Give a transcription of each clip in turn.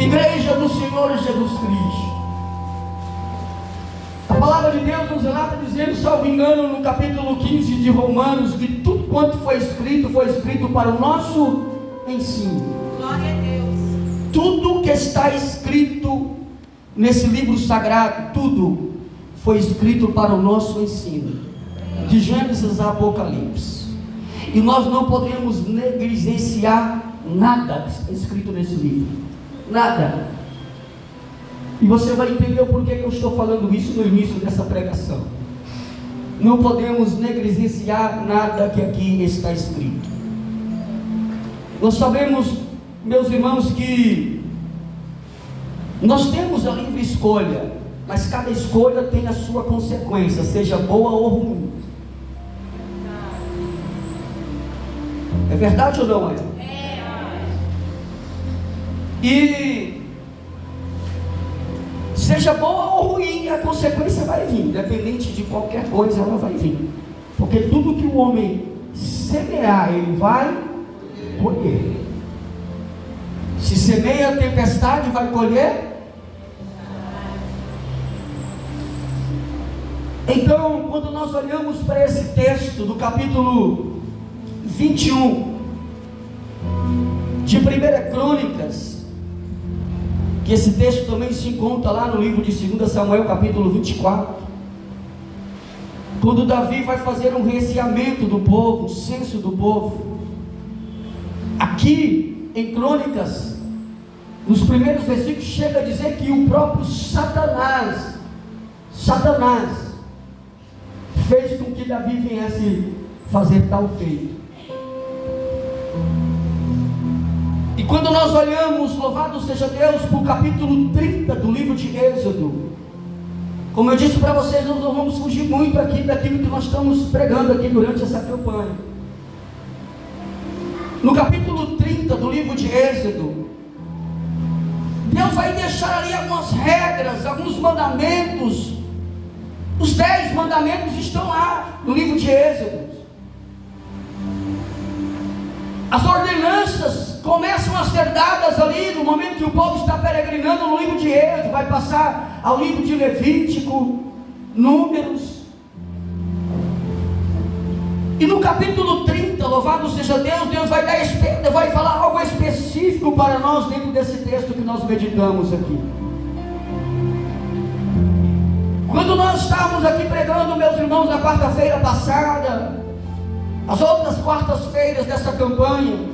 Igreja do Senhor Jesus Cristo, a palavra de Deus nos relata dizendo, salvo engano, no capítulo 15 de Romanos, que tudo quanto foi escrito para o nosso ensino. Glória a Deus. Tudo que está escrito nesse livro sagrado, tudo foi escrito para o nosso ensino, de Gênesis a Apocalipse. E nós não podemos negligenciar nada escrito nesse livro, nada. E você vai entender o porquê que eu estou falando isso no início dessa pregação. Não podemos negligenciar nada que aqui está escrito. Nós sabemos, meus irmãos, que nós temos a livre escolha, mas cada escolha tem a sua consequência, seja boa ou ruim. É verdade ou não é? E seja boa ou ruim, a consequência vai vir, independente de qualquer coisa, ela vai vir. Porque tudo que o homem semear, ele vai colher. Se semeia a tempestade, vai colher. Então, quando nós olhamos para esse texto do capítulo 21 de 1 Crônicas, que esse texto também se encontra lá no livro de 2 Samuel, capítulo 24, quando Davi vai fazer um recenseamento do povo, um censo do povo. Aqui em Crônicas, nos primeiros versículos, chega a dizer que o próprio Satanás fez com que Davi viesse fazer tal feito. E quando nós olhamos, louvado seja Deus, para o capítulo 30 do livro de Êxodo, como eu disse para vocês, nós não vamos fugir muito aqui daquilo que nós estamos pregando aqui durante essa campanha. No capítulo 30 do livro de Êxodo, Deus vai deixar ali algumas regras, alguns mandamentos. Os 10 mandamentos estão lá no livro de Êxodo. As ordenanças começam a ser dadas ali no momento que o povo está peregrinando no livro de Êxodo, vai passar ao livro de Levítico, Números. E no capítulo 30, louvado seja Deus, Deus vai falar algo específico para nós dentro desse texto que nós meditamos aqui. Quando nós estávamos aqui pregando, meus irmãos, na quarta-feira passada, as outras quartas-feiras dessa campanha,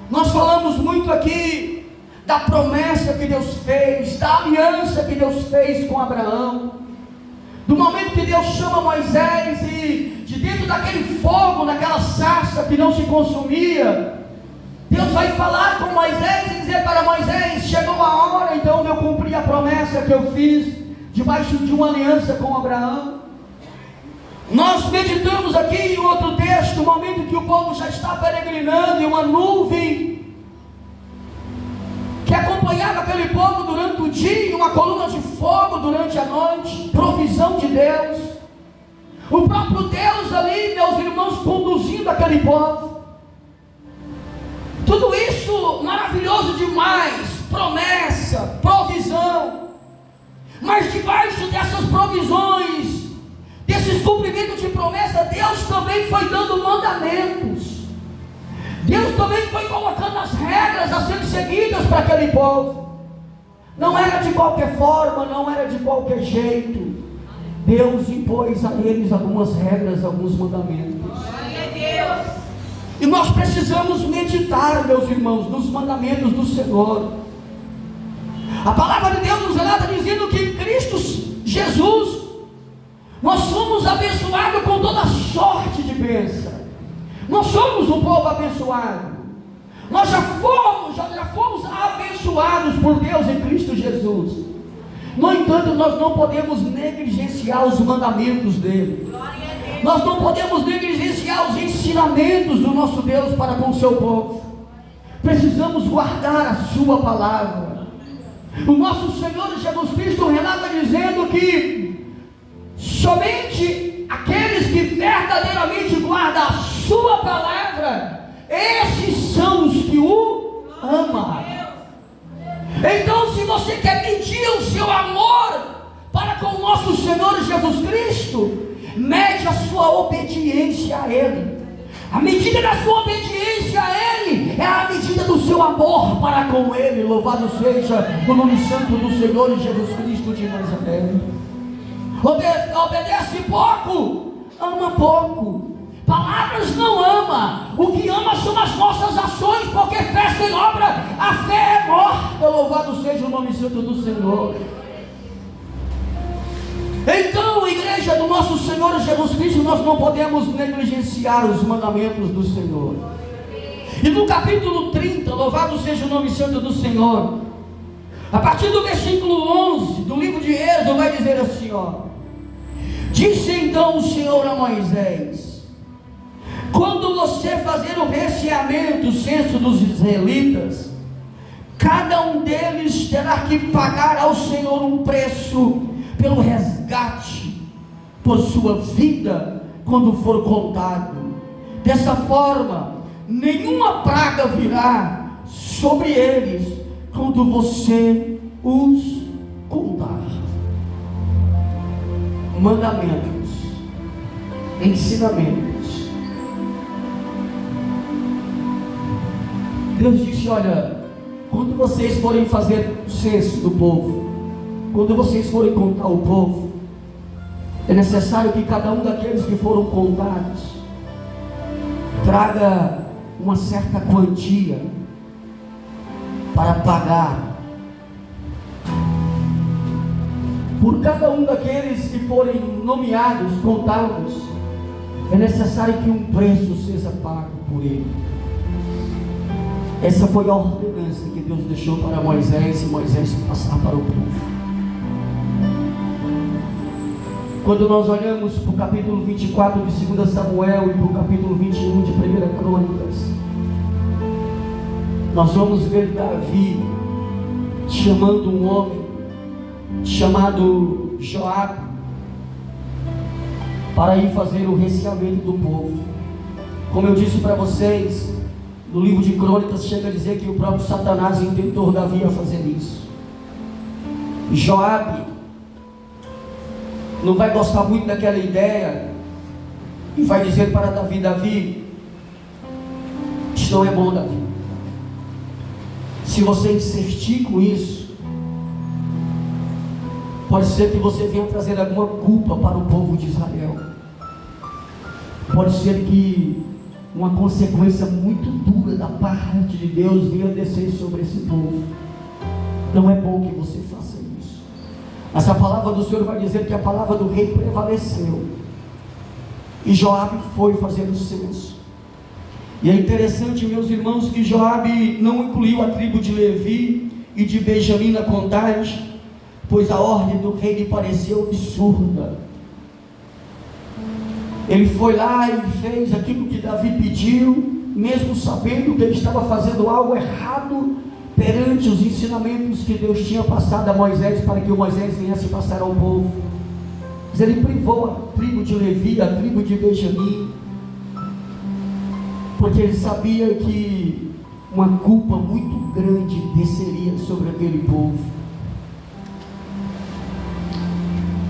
nós falamos muito aqui da promessa que Deus fez, da aliança que Deus fez com Abraão, do momento que Deus chama Moisés e de dentro daquele fogo, daquela sarça que não se consumia, Deus vai falar com Moisés e dizer para Moisés: chegou a hora então de eu cumprir a promessa que eu fiz debaixo de uma aliança com Abraão. Nós meditamos aqui em outro texto, o momento que o povo já está peregrinando, e uma nuvem que acompanhava aquele povo durante o dia, uma coluna de fogo durante a noite, provisão de Deus, o próprio Deus ali, meus irmãos, conduzindo aquele povo. Tudo isso maravilhoso demais, promessa, provisão. Mas debaixo dessas provisões, desses cumprimentos de promessa, Deus também foi dando mandamentos. Deus também foi colocando as regras a serem seguidas para aquele povo. Não era de qualquer forma, não era de qualquer jeito. Deus impôs a eles algumas regras, alguns mandamentos. Glória a Deus. E nós precisamos meditar, meus irmãos, nos mandamentos do Senhor. A palavra de Deus nos relata dizendo que em Cristo Jesus nós somos abençoados com toda sorte de bênção. Nós somos um povo abençoado. Nós já fomos abençoados por Deus em Cristo Jesus. No entanto, nós não podemos negligenciar os mandamentos dele. Nós não podemos negligenciar os ensinamentos do nosso Deus para com o seu povo. Precisamos guardar a sua palavra. O nosso Senhor Jesus Cristo relata dizendo que somente aqueles que verdadeiramente guardam a sua palavra, esses são os que o amam. Então, se você quer medir o seu amor para com o nosso Senhor Jesus Cristo, mede a sua obediência a Ele. A medida da sua obediência a Ele é a medida do seu amor para com Ele. Louvado seja o nome santo do Senhor Jesus Cristo de Nazaré. Obedece pouco, ama pouco. Palavras não ama. O que ama são as nossas ações, porque fé sem obra, a fé é morta. Louvado seja o nome santo do Senhor. Então, igreja do nosso Senhor Jesus Cristo, nós não podemos negligenciar os mandamentos do Senhor. E no capítulo 30, louvado seja o nome santo do Senhor, a partir do versículo 11 do livro de Êxodo, vai dizer assim, ó: disse então o Senhor a Moisés: quando você fazer o resseamento, o censo dos israelitas, cada um deles terá que pagar ao Senhor um preço pelo resgate por sua vida quando for contado. Dessa forma, nenhuma praga virá sobre eles quando você os contar. Mandamentos, ensinamentos. Deus disse: olha, quando vocês forem fazer o censo do povo, quando vocês forem contar o povo, é necessário que cada um daqueles que foram contados traga uma certa quantia para pagar. Por cada um daqueles que forem nomeados, contados, é necessário que um preço seja pago por ele. Essa foi a ordenança que Deus deixou para Moisés, e Moisés passar para o povo. Quando nós olhamos para o capítulo 24 de 2 Samuel e para o capítulo 21 de 1 Crônicas, nós vamos ver Davi chamando um homem chamado Joabe para ir fazer o resseamento do povo. Como eu disse para vocês, no livro de Crônicas chega a dizer que o próprio Satanás intentou Davi a fazer isso. Joabe não vai gostar muito daquela ideia e vai dizer para Davi: Davi, isso não é bom, Davi. Se você insistir com isso, pode ser que você venha trazer alguma culpa para o povo de Israel. Pode ser que uma consequência muito dura da parte de Deus venha descer sobre esse povo. Não é bom que você faça isso. Essa palavra do Senhor vai dizer que a palavra do rei prevaleceu, e Joabe foi fazer o censo. E é interessante, meus irmãos, que Joabe não incluiu a tribo de Levi e de Benjamim na contagem, pois a ordem do rei lhe pareceu absurda. Ele foi lá e fez aquilo que Davi pediu, mesmo sabendo que ele estava fazendo algo errado perante os ensinamentos que Deus tinha passado a Moisés, para que o Moisés viesse passar ao povo. Mas ele privou a tribo de Levi, a tribo de Benjamim, porque ele sabia que uma culpa muito grande desceria sobre aquele povo.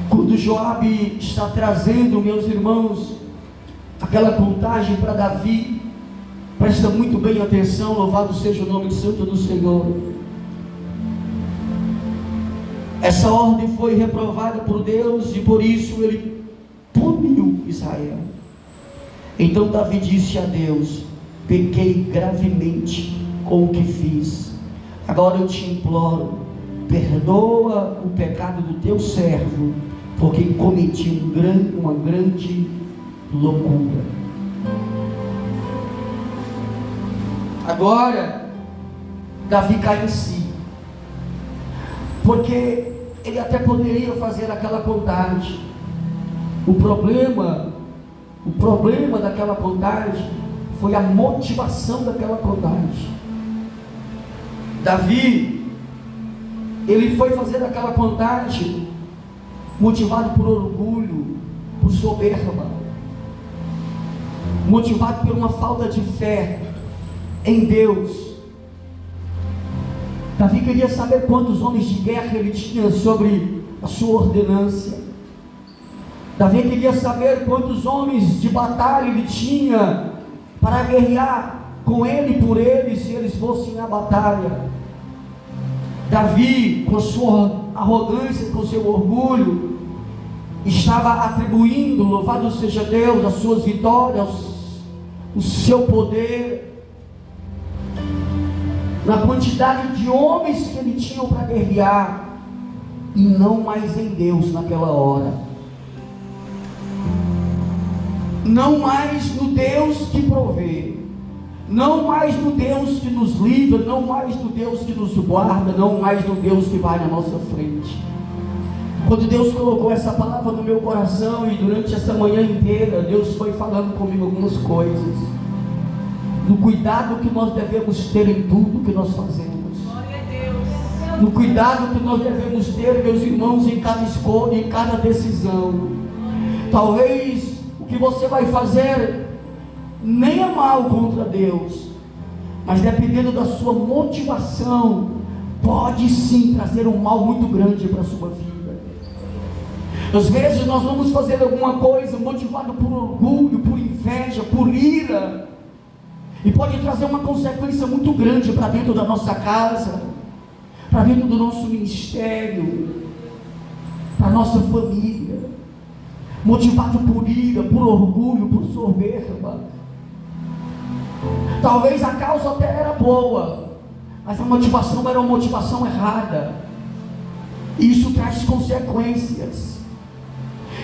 Quando Joabe está trazendo, meus irmãos, aquela contagem para Davi, presta muito bem atenção, louvado seja o nome santo do Senhor. Essa ordem foi reprovada por Deus e por isso ele puniu Israel. Então Davi disse a Deus: pequei gravemente com o que fiz. Agora eu te imploro, perdoa o pecado do teu servo, porque cometi uma grande loucura. Agora Davi cai em si, porque ele até poderia fazer aquela contagem. O problema daquela contagem foi a motivação daquela contagem. Davi, ele foi fazer aquela contagem motivado por orgulho, por soberba, motivado por uma falta de fé em Deus. Davi queria saber quantos homens de guerra ele tinha sobre a sua ordenância. Davi queria saber quantos homens de batalha ele tinha para guerrear com ele e por ele, se eles fossem à batalha. Davi, com sua arrogância, com seu orgulho, estava atribuindo, louvado seja Deus, as suas vitórias, o seu poder, na quantidade de homens que ele tinha para guerrear, e não mais em Deus naquela hora, não mais no Deus que provê, não mais no Deus que nos livra, não mais no Deus que nos guarda, não mais no Deus que vai na nossa frente. Quando Deus colocou essa palavra no meu coração, e durante essa manhã inteira, Deus foi falando comigo algumas coisas, no cuidado que nós devemos ter em tudo que nós fazemos, no cuidado que nós devemos ter, meus irmãos, em cada escolha, em cada decisão. Talvez o que você vai fazer nem é mal contra Deus, mas dependendo da sua motivação, pode sim trazer um mal muito grande para a sua vida. Às vezes nós vamos fazer alguma coisa motivado por orgulho, por inveja, por ira, e pode trazer uma consequência muito grande para dentro da nossa casa, para dentro do nosso ministério, para a nossa família. Motivado por ira, por orgulho, por soberba. Talvez a causa até era boa, mas a motivação era uma motivação errada, e isso traz consequências.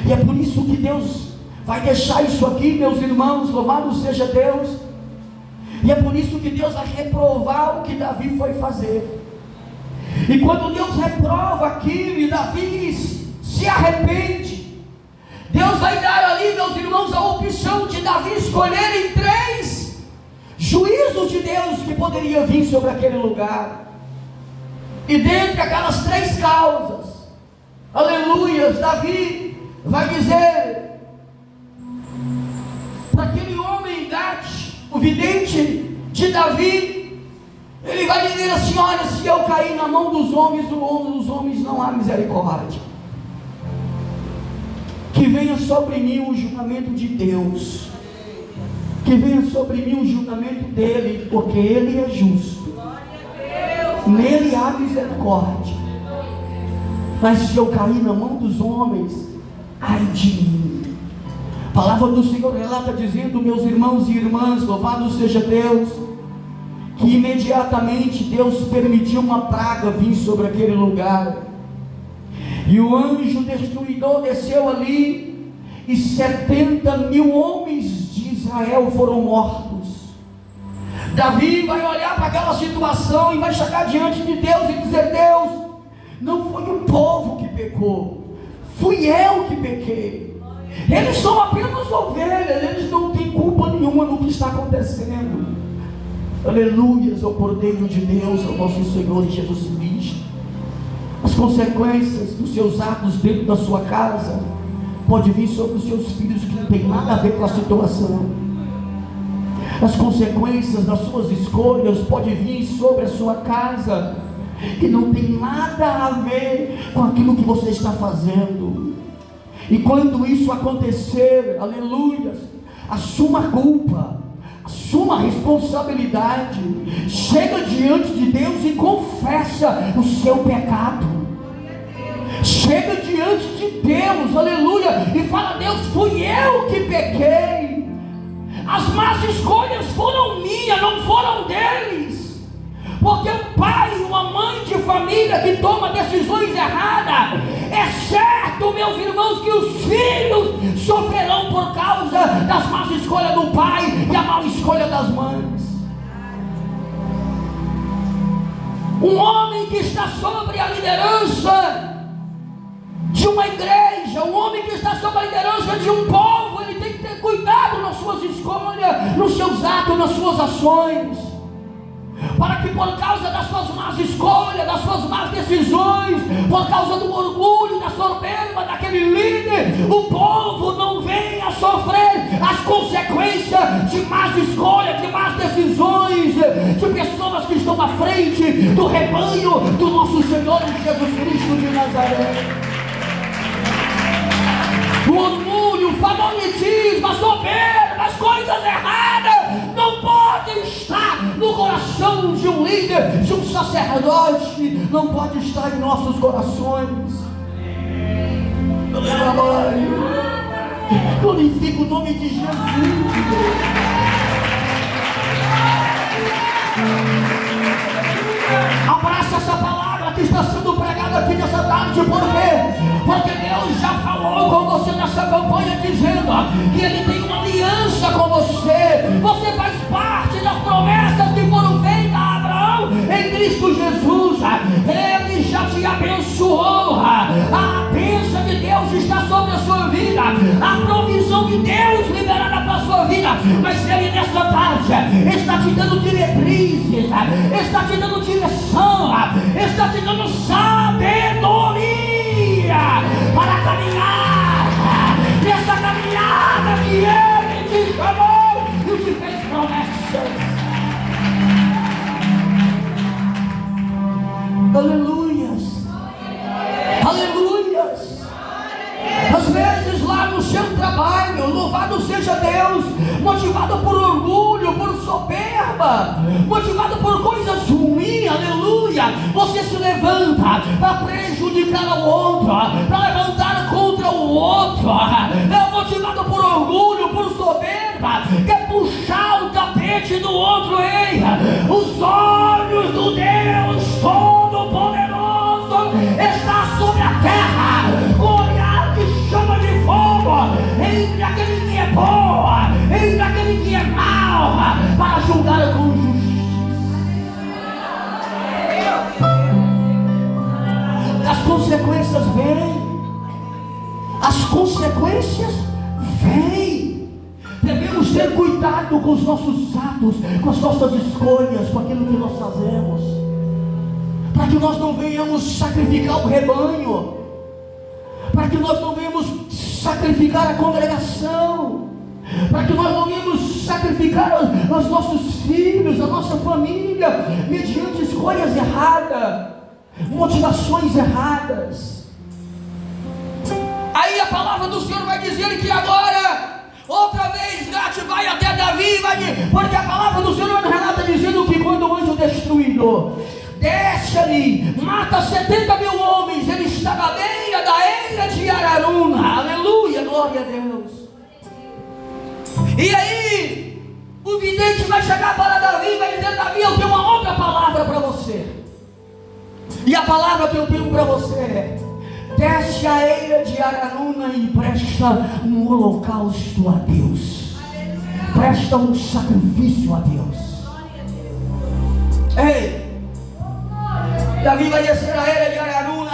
E é por isso que Deus vai deixar isso aqui, meus irmãos, louvado seja Deus. E é por isso que Deus vai reprovar o que Davi foi fazer. E quando Deus reprova aquilo e Davi se arrepende, Deus vai dar ali, meus irmãos, a opção de Davi escolher em 3 juízos de Deus que poderia vir sobre aquele lugar. E dentre aquelas 3 causas, aleluias, Davi vai dizer para aquele homem Gade, o vidente de Davi, ele vai dizer assim: olha, se eu cair na mão dos homens não há misericórdia. Que venha sobre mim o julgamento de Deus, que venha sobre mim o julgamento dele, porque ele é justo, nele há misericórdia. Mas se eu cair na mão dos homens, ai de mim. A palavra do Senhor relata dizendo, meus irmãos e irmãs, louvado seja Deus, que imediatamente Deus permitiu uma praga vir sobre aquele lugar, e o anjo destruidor desceu ali, e 70.000 homens de Israel foram mortos. Davi vai olhar para aquela situação e vai chegar diante de Deus e dizer: Deus, não foi o povo que pecou, fui eu que pequei. Eles são apenas ovelhas, eles não têm culpa nenhuma no que está acontecendo. Aleluias ao Cordeiro de Deus, ao nosso Senhor Jesus Cristo. As consequências dos seus atos dentro da sua casa pode vir sobre os seus filhos, que não tem nada a ver com a situação. As consequências das suas escolhas pode vir sobre a sua casa, que não tem nada a ver com aquilo que você está fazendo. E quando isso acontecer, aleluia, assuma a culpa, assuma a responsabilidade, chega diante de Deus e confessa o seu pecado. Chega diante de Deus, aleluia, e fala: Deus, fui eu que pequei, as más escolhas foram minhas, não foram deles. Porque um pai e uma mãe de família que toma decisões erradas, é certo, meus irmãos, que os filhos sofrerão por causa das más escolhas do pai e a má escolha das mães. Um homem que está sobre a liderança de uma igreja, um homem que está sob a liderança de um povo, ele tem que ter cuidado nas suas escolhas, nos seus atos, nas suas ações, para que por causa das suas más escolhas, das suas más decisões, por causa do orgulho, da soberba daquele aquele líder, o povo não venha sofrer as consequências de más escolhas, de más decisões, de pessoas que estão à frente do rebanho do nosso Senhor Jesus Cristo de Nazaré. O orgulho, o favoritismo, a soberba, as coisas erradas não podem estar no coração de um líder, de um sacerdote, não pode estar em nossos corações. Glorifica o nome de Jesus. Abraça essa palavra que está sendo pregada aqui nessa tarde. Por quê? Porque Deus já falou com você nessa campanha, dizendo que Ele tem uma aliança com você. Você faz parte das promessas que foram feitas a Abraão em Cristo Jesus. Ele já te abençoou. A bênção de Deus está sobre a sua vida, a provisão de Deus liberada para a sua vida. Mas Ele nessa tarde está te dando diretrizes, está te dando direção, está te dando sabedoria para caminhar nessa caminhada que Ele te chamou e te fez promessas. Aleluias, aleluias. Às vezes lá no seu trabalho, louvado seja Deus, motivado por orgulho, por soberba, motivado por coisas ruins, aleluia, você se levanta para prejudicar o outro, para levantar contra o outro, é motivado por orgulho, por soberba, quer puxar o tapete do outro. Ei, os olhos do Deus Todo-Poderoso está sobre a terra, com olhar que chama de fogo, entre aquele que é bom, entre aquele que é mau, para julgar com justiça. As consequências vêm, as consequências vêm. Devemos ter cuidado com os nossos atos, com as nossas escolhas, com aquilo que nós fazemos, para que nós não venhamos sacrificar o rebanho, para que nós não venhamos sacrificar a congregação, para que nós não venhamos sacrificar os nossos filhos, a nossa família, mediante escolhas erradas, motivações erradas. Aí a palavra do Senhor vai dizer que agora, outra vez, Gate vai até Davi, porque a palavra do Senhor relata dizendo que quando o anjo destruidor desce ali, mata 70 mil homens, ele está na beira da eira de Araruna, aleluia, glória a Deus. E aí, o vidente vai chegar para Davi e vai dizer: Davi, eu tenho uma outra palavra para você. E a palavra que eu tenho para você é: desce a eira de Araruna e presta um holocausto a Deus, presta um sacrifício a Deus. Ei, Davi vai descer a eira de Araruna.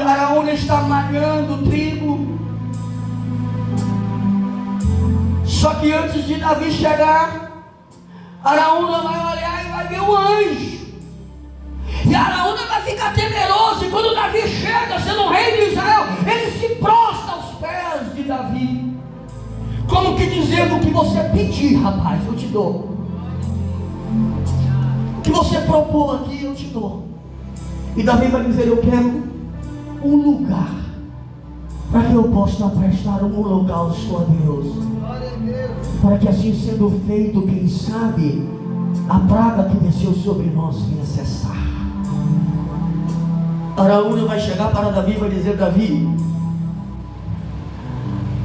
Araruna está malhando trigo. Só que antes de Davi chegar, Araúna vai olhar e vai ver o anjo. E Araúna vai ficar temeroso. E quando Davi chega, sendo rei de Israel, ele se prostra aos pés de Davi, como que dizendo: o que você pedir, rapaz, eu te dou. O que você propôs aqui, eu te dou. E Davi vai dizer: eu quero um lugar para que eu possa prestar um holocausto a Deus, para que assim sendo feito, quem sabe, a praga que desceu sobre nós venha cessar. Araúna vai chegar para Davi e vai dizer: Davi,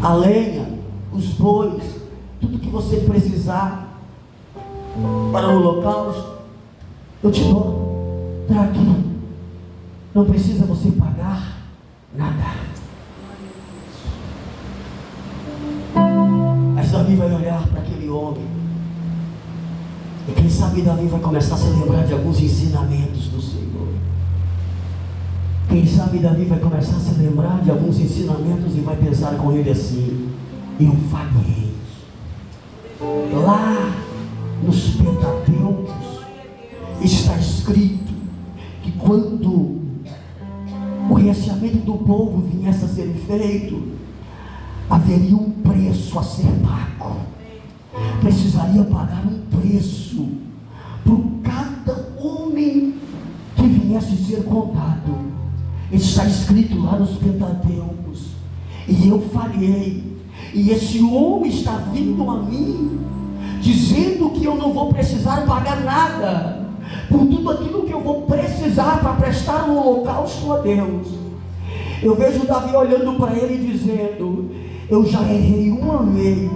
a lenha, os bois, tudo que você precisar para o holocausto, eu te dou, está aqui. Não precisa você pagar nada. Mas Davi vai olhar para aquele homem, e quem sabe Davi vai começar a se lembrar de alguns ensinamentos do Senhor. Quem sabe Davi vai começar a se lembrar de alguns ensinamentos e vai pensar com ele assim: eu falhei. Lá nos Pentateucos está escrito que quando o recenseamento do povo viesse a ser feito, haveria um preço a ser pago. Precisaria pagar um preço por cada homem que viesse ser contado. Está escrito lá nos Pentateucos. E eu falhei, e esse homem está vindo a mim, dizendo que eu não vou precisar pagar nada, por tudo aquilo que eu vou precisar para prestar um holocausto a Deus. Eu vejo Davi olhando para ele e dizendo: eu já errei uma vez,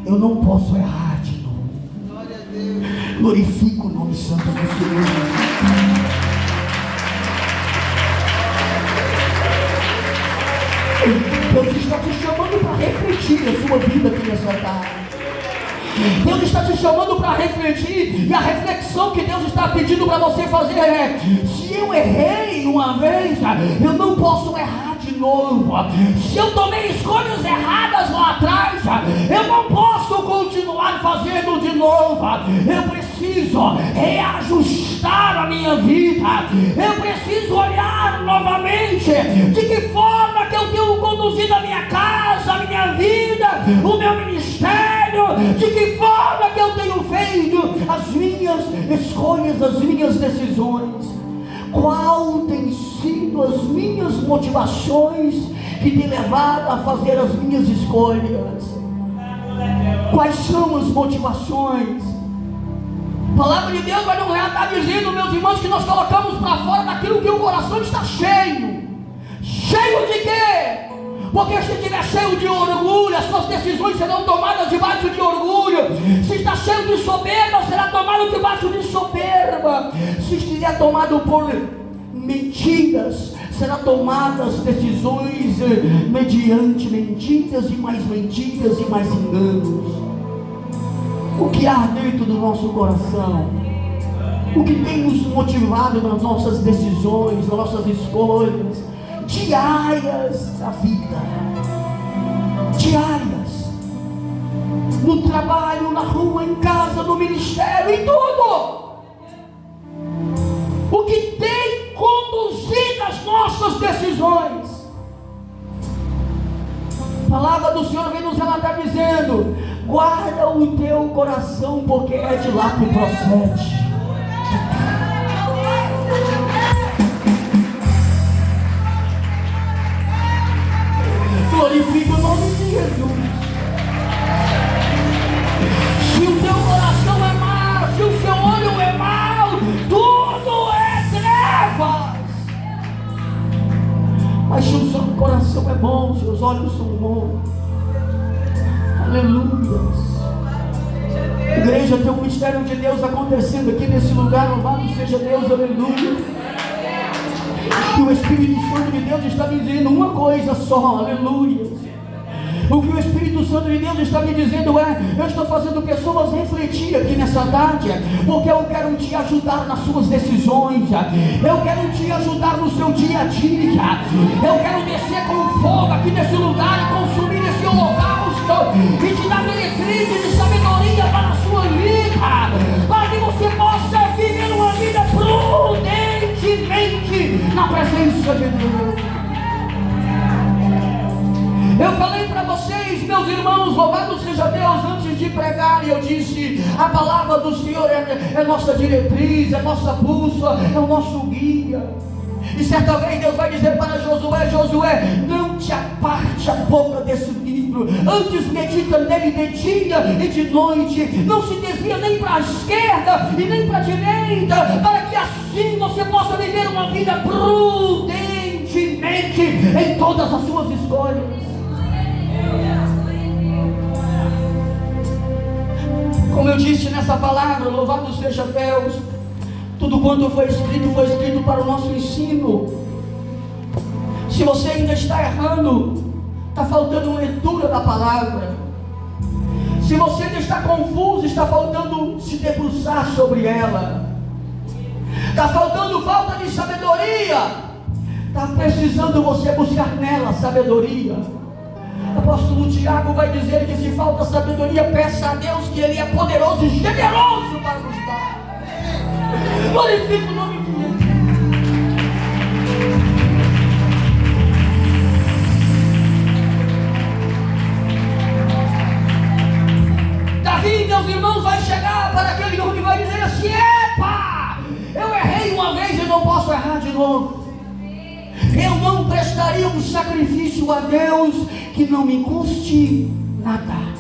eu não posso errar de novo. Glória a Deus. Glorifico o nome santo do Senhor. Deus está te chamando para refletir a sua vida aqui nessa tarde. Deus está te chamando para refletir, e a reflexão que Deus está pedindo para você fazer é: se eu errei uma vez, eu não posso errar de novo. Se eu tomei escolhas erradas lá atrás, eu não posso continuar fazendo de novo. Eu preciso reajustar a minha vida. Eu preciso olhar novamente de que forma que eu tenho conduzido a minha casa, a minha vida, o meu ministério, de que forma que eu tenho feito as minhas escolhas, as minhas decisões. Qual tem sido as minhas motivações que tem levado a fazer as minhas escolhas? Quais são as motivações? A palavra de Deus vai nos estar dizendo, meus irmãos, que nós colocamos para fora daquilo que o coração está cheio. Cheio de quê? Porque se estiver cheio de orgulho, as suas decisões serão tomadas debaixo de orgulho. Se está cheio de soberba, será tomado debaixo de soberba. Se estiver tomado por mentiras, será tomadas decisões mediante mentiras e mais enganos. O que há dentro do nosso coração? O que tem nos motivado nas nossas decisões, nas nossas escolhas diárias da vida, diárias, no trabalho, na rua, em casa, no ministério, em tudo. O que tem conduzido as nossas decisões? A palavra do Senhor vem nos relatar dizendo: guarda o teu coração, porque é de lá que procede. Glorifica o nome de Jesus. Se o teu coração é mau, se o seu olho é mau, tudo é trevas. Mas se o seu coração é bom, seus olhos são bons, aleluia. Igreja, tem um mistério de Deus acontecendo aqui nesse lugar. Louvado seja Deus, aleluia. E o Espírito Santo de Deus está me dizendo uma coisa só, aleluia. O que o Espírito Santo de Deus está me dizendo é: eu estou fazendo pessoas refletir aqui nessa tarde, porque eu quero te ajudar nas suas decisões, eu quero te ajudar no seu dia a dia, eu quero descer com fogo aqui nesse lugar e consumir esse holocausto e te dar diretrizes de sabedoria para a sua vida, para que você possa viver uma vida prudentemente na presença de Deus. Eu falei para vocês, meus irmãos, louvado seja Deus, antes de pregar, e eu disse: a palavra do Senhor é nossa diretriz, é nossa bússola, é o nosso guia. E certa vez Deus vai dizer para Josué: Josué, não te aparte a boca desse livro, antes medita nele de dia e de noite, não se desvia nem para a esquerda e nem para a direita, para que assim você possa viver uma vida prudentemente em todas as suas escolhas. Como eu disse nessa palavra, louvado seja Deus, tudo quanto foi escrito para o nosso ensino. Se você ainda está errando, está faltando leitura da palavra. Se você ainda está confuso, está faltando se debruçar sobre ela. Está faltando falta de sabedoria, está precisando você buscar nela sabedoria. O apóstolo Tiago vai dizer que se falta sabedoria, peça a Deus, que Ele é poderoso e generoso para nos dar. Glorifique o nome de Jesus. Eu não prestaria um sacrifício a Deus que não me custe nada.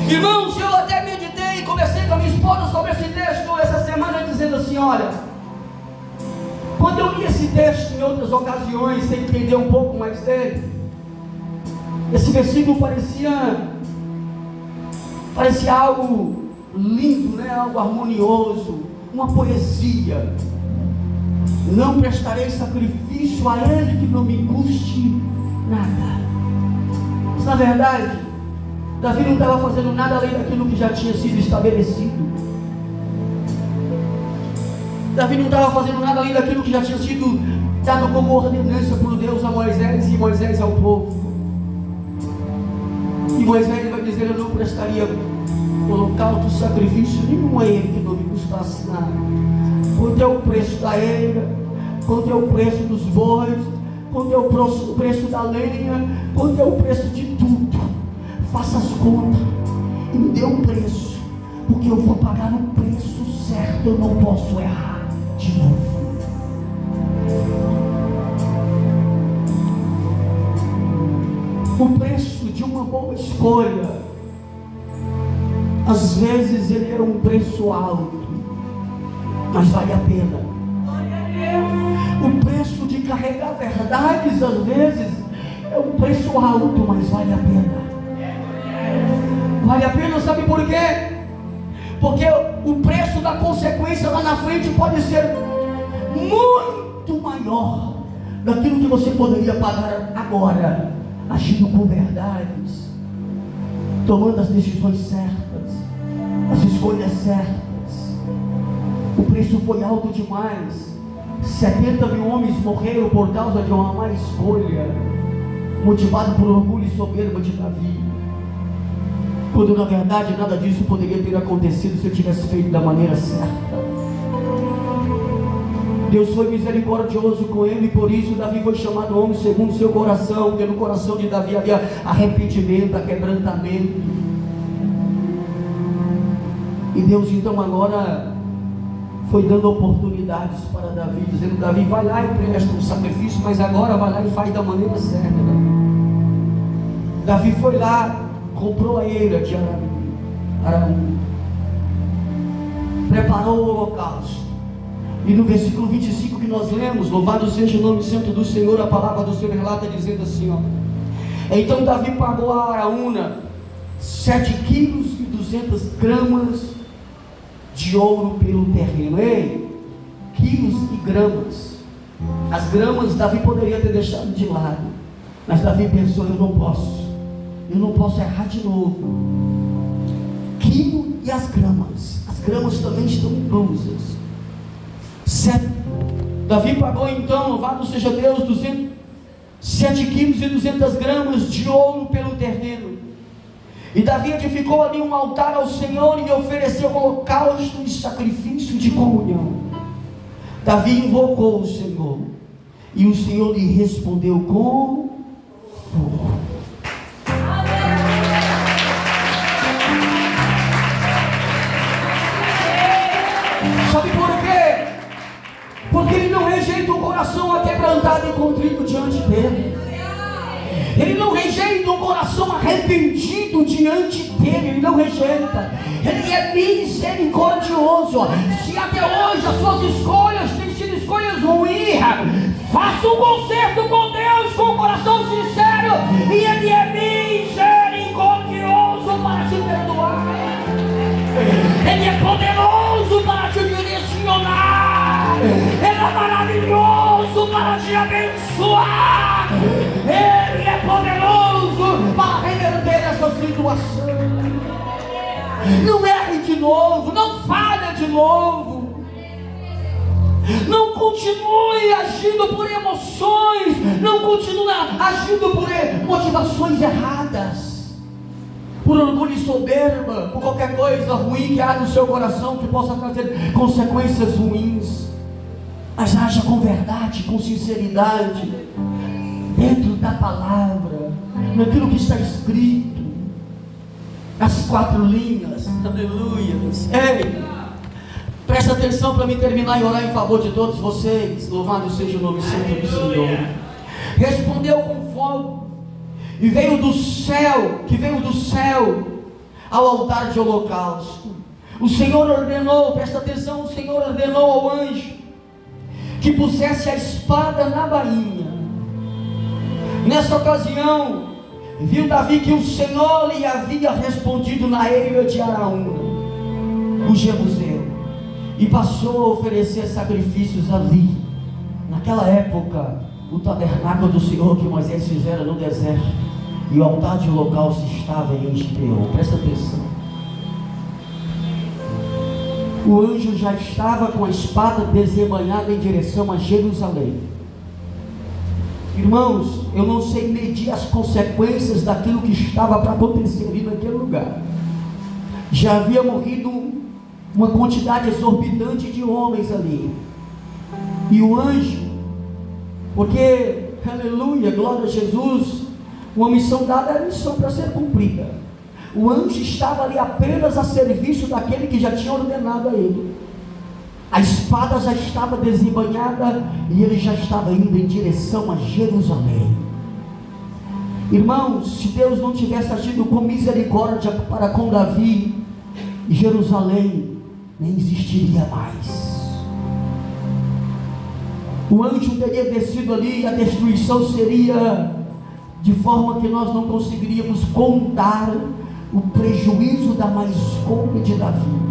Irmãos, eu até meditei e conversei com a minha esposa sobre esse texto essa semana, dizendo assim: olha, quando eu li esse texto em outras ocasiões, sem entender um pouco mais dele, esse versículo parecia algo lindo, né? Algo harmonioso, uma poesia. Não prestarei sacrifício a Ele que não me custe nada. Mas na verdade, Davi não estava fazendo nada além daquilo que já tinha sido estabelecido. Davi não estava fazendo nada além daquilo que já tinha sido dado como ordenança por Deus a Moisés e Moisés ao povo. E Moisés vai dizer: eu não prestaria holocausto, sacrifício nenhum a Ele que não me custasse nada. Quanto é o preço da eira, quanto é o preço dos bois, quanto é o preço da lenha, quanto é o preço de tudo. Faça as contas e me dê um preço, porque eu vou pagar o preço certo, eu não posso errar de novo. O preço de uma boa escolha, às vezes ele era um preço alto, mas vale a pena. O preço de carregar verdades, às vezes, é um preço alto, mas vale a pena. Vale a pena, sabe por quê? Porque o preço da consequência lá na frente pode ser muito maior daquilo que você poderia pagar agora, agindo com verdades, tomando as decisões certas, as escolhas certas. O preço foi alto demais. 70 mil homens morreram por causa de uma má escolha, motivado por orgulho e soberba de Davi, quando na verdade nada disso poderia ter acontecido se eu tivesse feito da maneira certa. Deus foi misericordioso com ele, por isso Davi foi chamado homem segundo o seu coração, porque no coração de Davi havia arrependimento, quebrantamento. E Deus então agora foi dando oportunidades para Davi, dizendo: Davi, vai lá e presta um sacrifício, mas agora vai lá e faz da maneira certa. Davi foi lá, comprou a eira de Araúna, preparou o holocausto. E no versículo 25 que nós lemos: louvado seja o nome santo do Senhor, a palavra do Senhor relata dizendo assim, ó: então Davi pagou a Araúna 7 quilos e 200 gramas de ouro pelo terreno. Ei, quilos e gramas. As gramas Davi poderia ter deixado de lado, mas Davi pensou: eu não posso errar de novo. Quilo e as gramas também estão inclusas. Davi pagou então, louvado seja Deus, 7 quilos e 200 gramas de ouro pelo terreno. E Davi edificou ali um altar ao Senhor e ofereceu holocausto e sacrifício de comunhão. Davi invocou o Senhor, e o Senhor lhe respondeu com fogo. Sabe por quê? Porque ele não rejeita o coração aquebrantado e contrito diante dele. Ele não rejeita um coração arrependido diante dele. Ele não rejeita. Ele é misericordioso. Se até hoje as suas escolhas têm sido escolhas ruins, faça um concerto com Deus com o coração sincero, e Ele é misericordioso para te perdoar. Ele é poderoso para te direcionar. Ele é maravilhoso para te abençoar. Ele é poderoso para reverter essa situação. Não erre de novo, não falha de novo. Não continue agindo por emoções, não continue agindo por motivações erradas, por orgulho e soberba, por qualquer coisa ruim que há no seu coração que possa trazer consequências ruins. Mas haja com verdade, com sinceridade, dentro da palavra, naquilo que está escrito, as 4 linhas. Aleluia. Ei, Presta atenção para me terminar e orar em favor de todos vocês. Louvado seja o nome santo do Senhor. Respondeu com fogo, e veio do céu ao altar de holocausto. O Senhor ordenou, presta atenção, o Senhor ordenou ao anjo que pusesse a espada na bainha. Nessa ocasião, viu Davi que o Senhor lhe havia respondido na eira de Araúna, o Jebuseu, e passou a oferecer sacrifícios ali. Naquela época, o tabernáculo do Senhor que Moisés fizera no deserto e o altar de holocausto estava em Gibeon. Presta atenção. O anjo já estava com a espada desembainhada em direção a Jerusalém. Irmãos, eu não sei medir as consequências daquilo que estava para acontecer ali naquele lugar. Já havia morrido uma quantidade exorbitante de homens ali. E o anjo, porque, aleluia, glória a Jesus, uma missão dada é missão para ser cumprida. O anjo estava ali apenas a serviço daquele que já tinha ordenado a ele. A espada já estava desembainhada e ele já estava indo em direção a Jerusalém. Irmãos, se Deus não tivesse agido com misericórdia para com Davi, Jerusalém nem existiria mais. O anjo teria descido ali e a destruição seria de forma que nós não conseguiríamos contar o prejuízo da má escolha de Davi.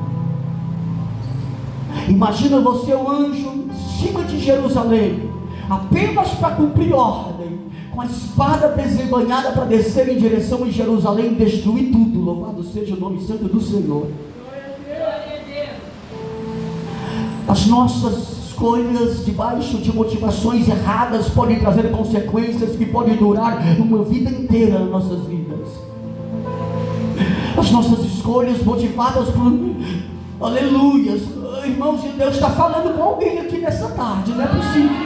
Imagina você, o anjo, em cima de Jerusalém, apenas para cumprir ordem, com a espada desembainhada para descer em direção a Jerusalém e destruir tudo. Louvado seja o nome santo do Senhor. As nossas escolhas debaixo de motivações erradas podem trazer consequências que podem durar uma vida inteira nas nossas vidas. As nossas escolhas motivadas por aleluias, irmãos, Deus está falando com alguém aqui nessa tarde, não é possível.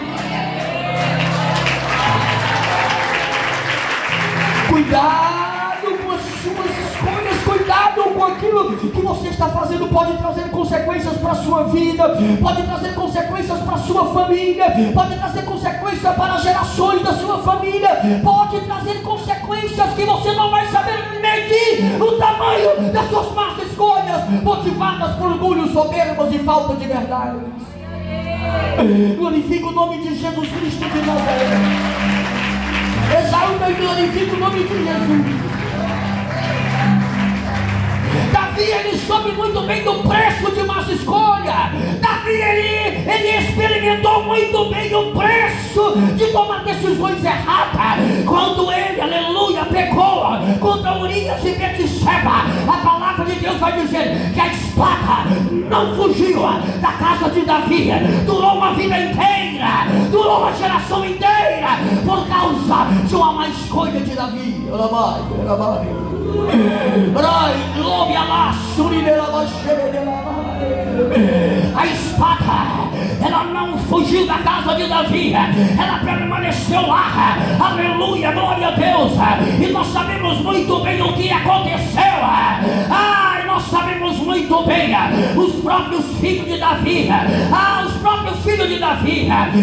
Cuidado com as suas escolhas, cuidado com aquilo que você está fazendo. Pode trazer consequências para a sua vida, pode trazer consequências para a sua família, pode trazer consequências para as gerações da sua família, pode trazer consequências que você não vai saber medir o tamanho das suas más escolhas, motivadas por orgulho, soberbas e falta de verdade. Glorifica o nome de Jesus Cristo de Nazaré. Exalta e glorifica o nome de Jesus. Davi, ele soube muito bem do preço de más escolha. Davi, ele experimentou muito bem o preço de tomar decisões erradas. Quando ele, aleluia, pecou contra Urias e Betseba, a palavra de Deus vai dizer que a espada não fugiu da casa de Davi. Durou uma vida inteira, durou uma geração inteira, por causa de uma má escolha de Davi. A espada, ela não fugiu da casa de Davi, ela permaneceu lá. Aleluia, glória a Deus. E nós sabemos muito bem o que aconteceu. Nós sabemos muito bem, os próprios filhos de Davi,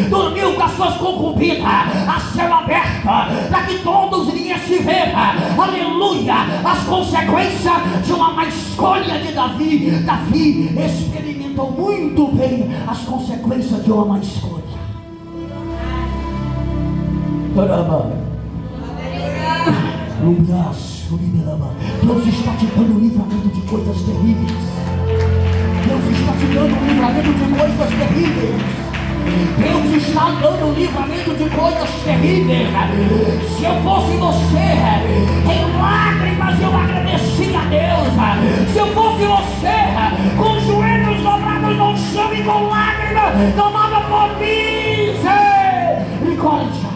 dormiu com as suas concubinas a céu aberto, para que todos viessem ver, aleluia, as consequências de uma má escolha de Davi. Davi experimentou muito bem as consequências de uma má escolha. Deus está te dando livramento de coisas terríveis. Deus está te dando livramento de coisas terríveis. Deus está dando livramento de coisas terríveis. Se eu fosse você, em lágrimas eu agradecia a Deus. Se eu fosse você, com os joelhos dobrados no chão e com lágrimas, clamava por misericórdia.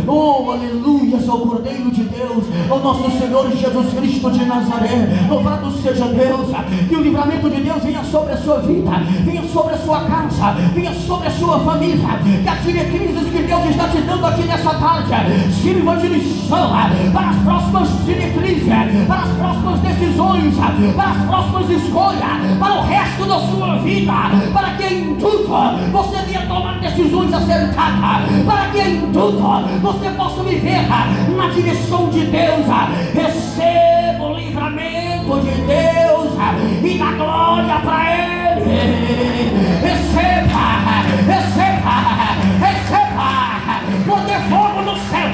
Oh, aleluia, ao Cordeiro de Deus, ao nosso Senhor Jesus Cristo de Nazaré. Louvado seja Deus. Que o livramento de Deus venha sobre a sua vida, venha sobre a sua casa, venha sobre a sua família. Que as diretrizes que Deus está te dando aqui nessa tarde sirva de lição para as próximas diretrizes, para as próximas decisões, para as próximas escolhas, para o resto da sua vida, para que em tudo você venha tomar decisões acertadas, para que em tudo você possa viver na direção de Deus. Receba o livramento de Deus e dá glória para Ele. Receba, receba, receba. Poder fogo no céu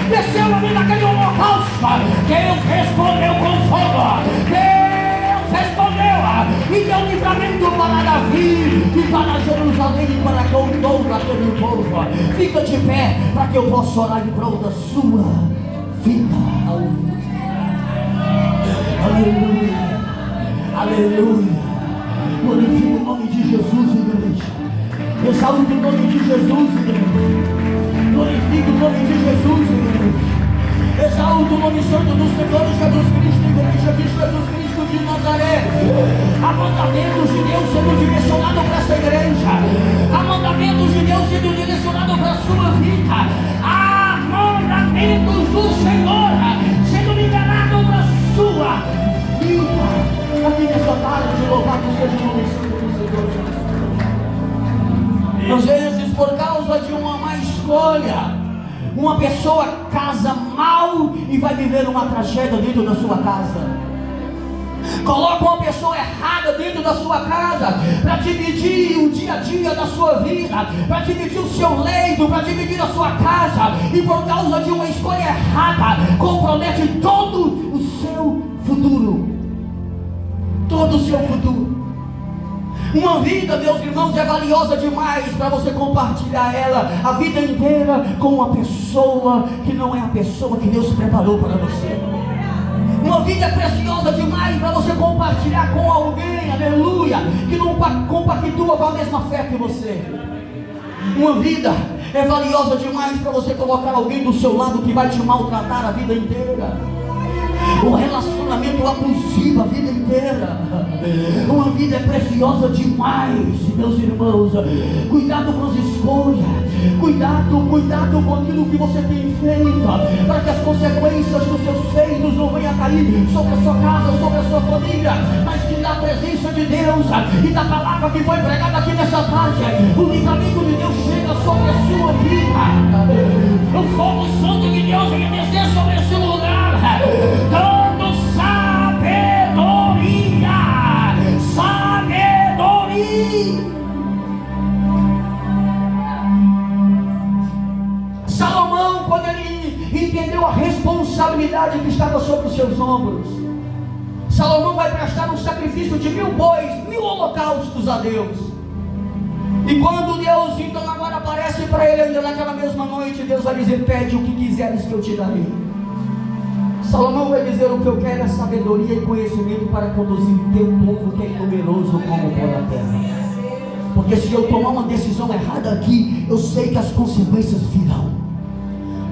desceu ali naquele holocausto. Deus respondeu com fogo. Deus respondeu e deu livramento para Davi e para Jerusalém e para todo aquele povo. Fica de pé para que eu possa orar em prol da sua vida. Aleluia, aleluia. Glorifica o nome de Jesus, igreja. Exalte o nome de Jesus, igreja. Glorifica o nome de Jesus, igreja. Exalte o nome santo do Senhor Jesus Cristo, igreja de Jesus Cristo de Nazaré. Há mandamentos de Deus sendo direcionados para essa igreja. Há mandamentos de Deus sendo direcionados para a sua vida. Há mandamentos do Senhor sendo liberados para a sua vida. Aqui nessa tarde, louvado seja o nome santo do Senhor Jesus. Às vezes, por causa de uma má escolha, uma pessoa casa mal e vai viver uma tragédia dentro da sua casa. Coloca uma pessoa errada dentro da sua casa para dividir o dia a dia da sua vida, para dividir o seu leito, para dividir a sua casa, e por causa de uma escolha errada compromete todo o seu futuro. Todo o seu futuro. Uma vida, meus irmãos, é valiosa demais para você compartilhar ela a vida inteira com uma pessoa que não é a pessoa que Deus preparou para você. Uma vida é preciosa demais para você compartilhar com alguém, aleluia, que não compactua com a mesma fé que você. Uma vida é valiosa demais para você colocar alguém do seu lado que vai te maltratar a vida inteira. Um relacionamento abusivo a vida inteira. Uma vida é preciosa demais, meus irmãos. Cuidado com as escolhas. Cuidado com aquilo que você tem feito, para que as consequências dos seus feitos não venham a cair sobre a sua casa, sobre a sua família, mas que da presença de Deus e da palavra que foi pregada aqui nessa tarde, o livramento de Deus chega sobre a sua vida. O fogo santo de Deus vem descer sobre esse lugar, dando sabedoria. Salomão, quando ele entendeu a responsabilidade que estava sobre os seus ombros, Salomão vai prestar um sacrifício de 1000 bois, 1000 holocaustos a Deus. E quando Deus então agora aparece para ele ainda naquela mesma noite, Deus vai dizer: pede o que quiseres que eu te darei. Salomão vai dizer: o que eu quero é sabedoria e conhecimento para conduzir teu povo que é numeroso como o pó da terra. Porque se eu tomar uma decisão errada aqui, eu sei que as consequências virão.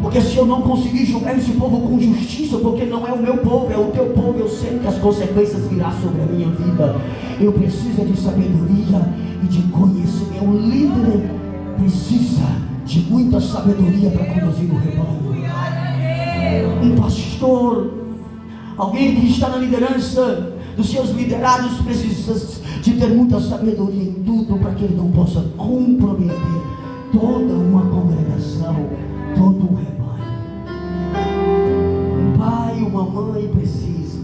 Porque se eu não conseguir julgar esse povo com justiça, porque não é o meu povo, é o teu povo, eu sei que as consequências virão sobre a minha vida. Eu preciso de sabedoria e de conhecimento. Um líder precisa de muita sabedoria para conduzir o rebanho. Um pastor, alguém que está na liderança dos seus liderados, precisa de ter muita sabedoria em tudo, para que ele não possa comprometer toda uma congregação, todo um rebanho. Um pai, uma mãe precisa.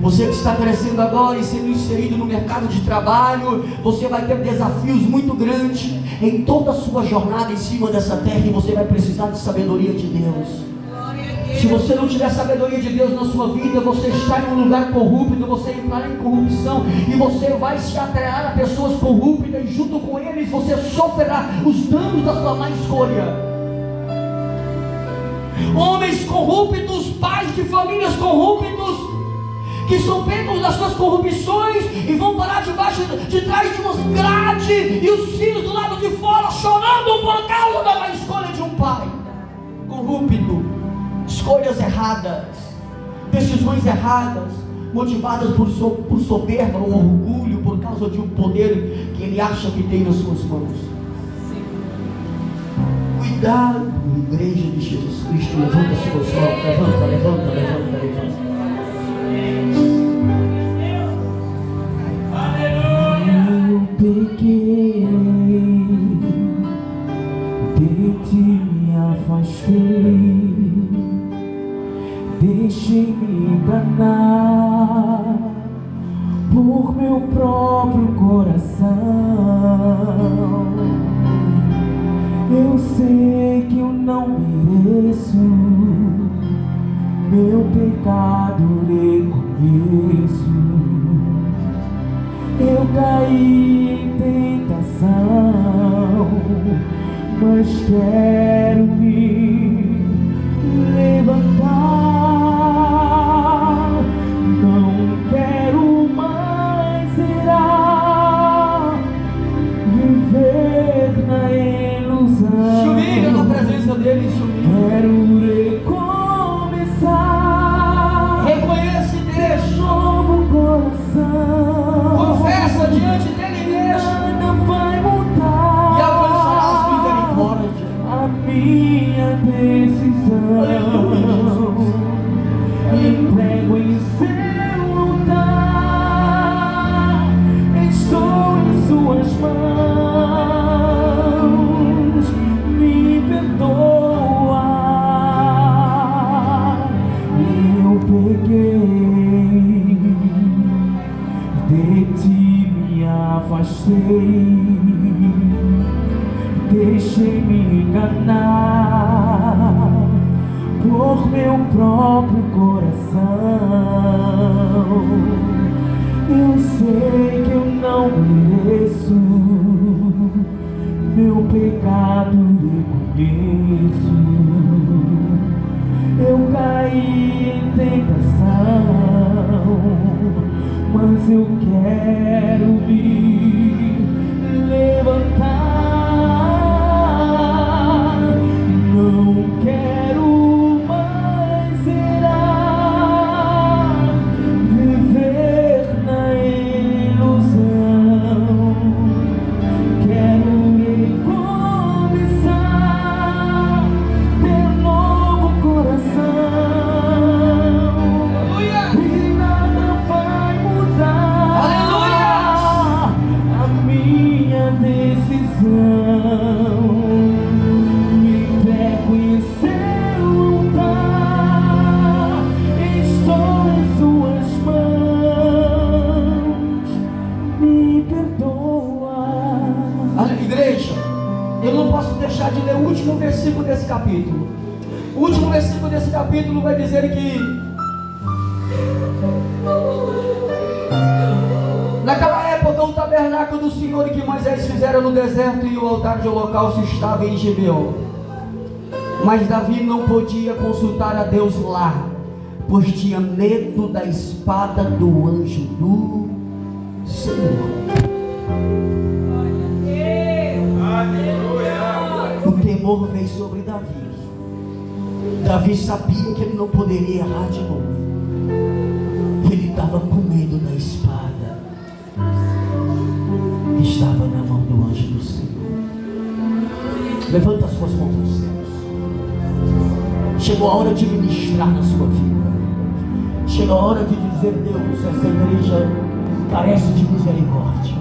Você que está crescendo agora e sendo inserido no mercado de trabalho, você vai ter desafios muito grandes em toda a sua jornada em cima dessa terra, e você vai precisar de sabedoria de Deus. Se você não tiver sabedoria de Deus na sua vida, você está em um lugar corrupto, você entrará em corrupção, e você vai se atrair a pessoas corruptas, e junto com eles você sofrerá os danos da sua má escolha. Homens corruptos, pais de famílias corruptos, que são pegos das suas corrupções e vão parar debaixo de trás de umas grades, e os filhos do lado de fora chorando por causa da má escolha de pai corrupto, escolhas erradas, decisões erradas, motivadas por soberba ou orgulho, por causa de um poder que ele acha que tem nas suas mãos. Cuidado, igreja de Jesus Cristo. Levanta suas mãos, levanta. Eu pequei, de ti me afastei, deixei-me enganar por meu próprio coração. Eu sei que eu não mereço, meu pecado reconheço. Eu caí em tentação, mas quero me levantar. Não quero mais viver na ilusão. Se humilha na presença dele, se humilha. Quero recomeçar. Reconhece Deus. Novo coração. Confessa diante dele mesmo. Nada vai mudar. E alcançarás misericórdia. A minha decisão. Entrego em seu altar. Estou em suas mãos. Me perdoa. Eu peguei, de ti me afastei, deixei-me enganar por meu próprio coração. Eu sei que eu não mereço, meu pecado reconheço. Eu caí em tentação, mas eu quero me levantar. Não quero mais viver na ilusão. Quero recomeçar, ter novo coração. E nada vai mudar. Aleluia! A minha decisão. Me entrego em seu altar. Estou em suas mãos. Me perdoa. Olha, igreja, eu não posso deixar de ler o último versículo desse capítulo. O último versículo desse capítulo vai dizer que naquela época o tabernáculo do Senhor que Moisés fizera no deserto e o altar de holocausto estava em Gibeon. Mas Davi não podia consultar a Deus lá, pois tinha medo da espada do anjo do Senhor. O temor veio sobre Davi. Davi sabia que ele não poderia errar de novo. Ele estava com medo da espada que estava na mão do anjo do Senhor. Levanta as suas mãos aos céus. Chegou a hora de ministrar na sua vida. Chegou a hora de dizer: Deus, essa igreja carece de misericórdia.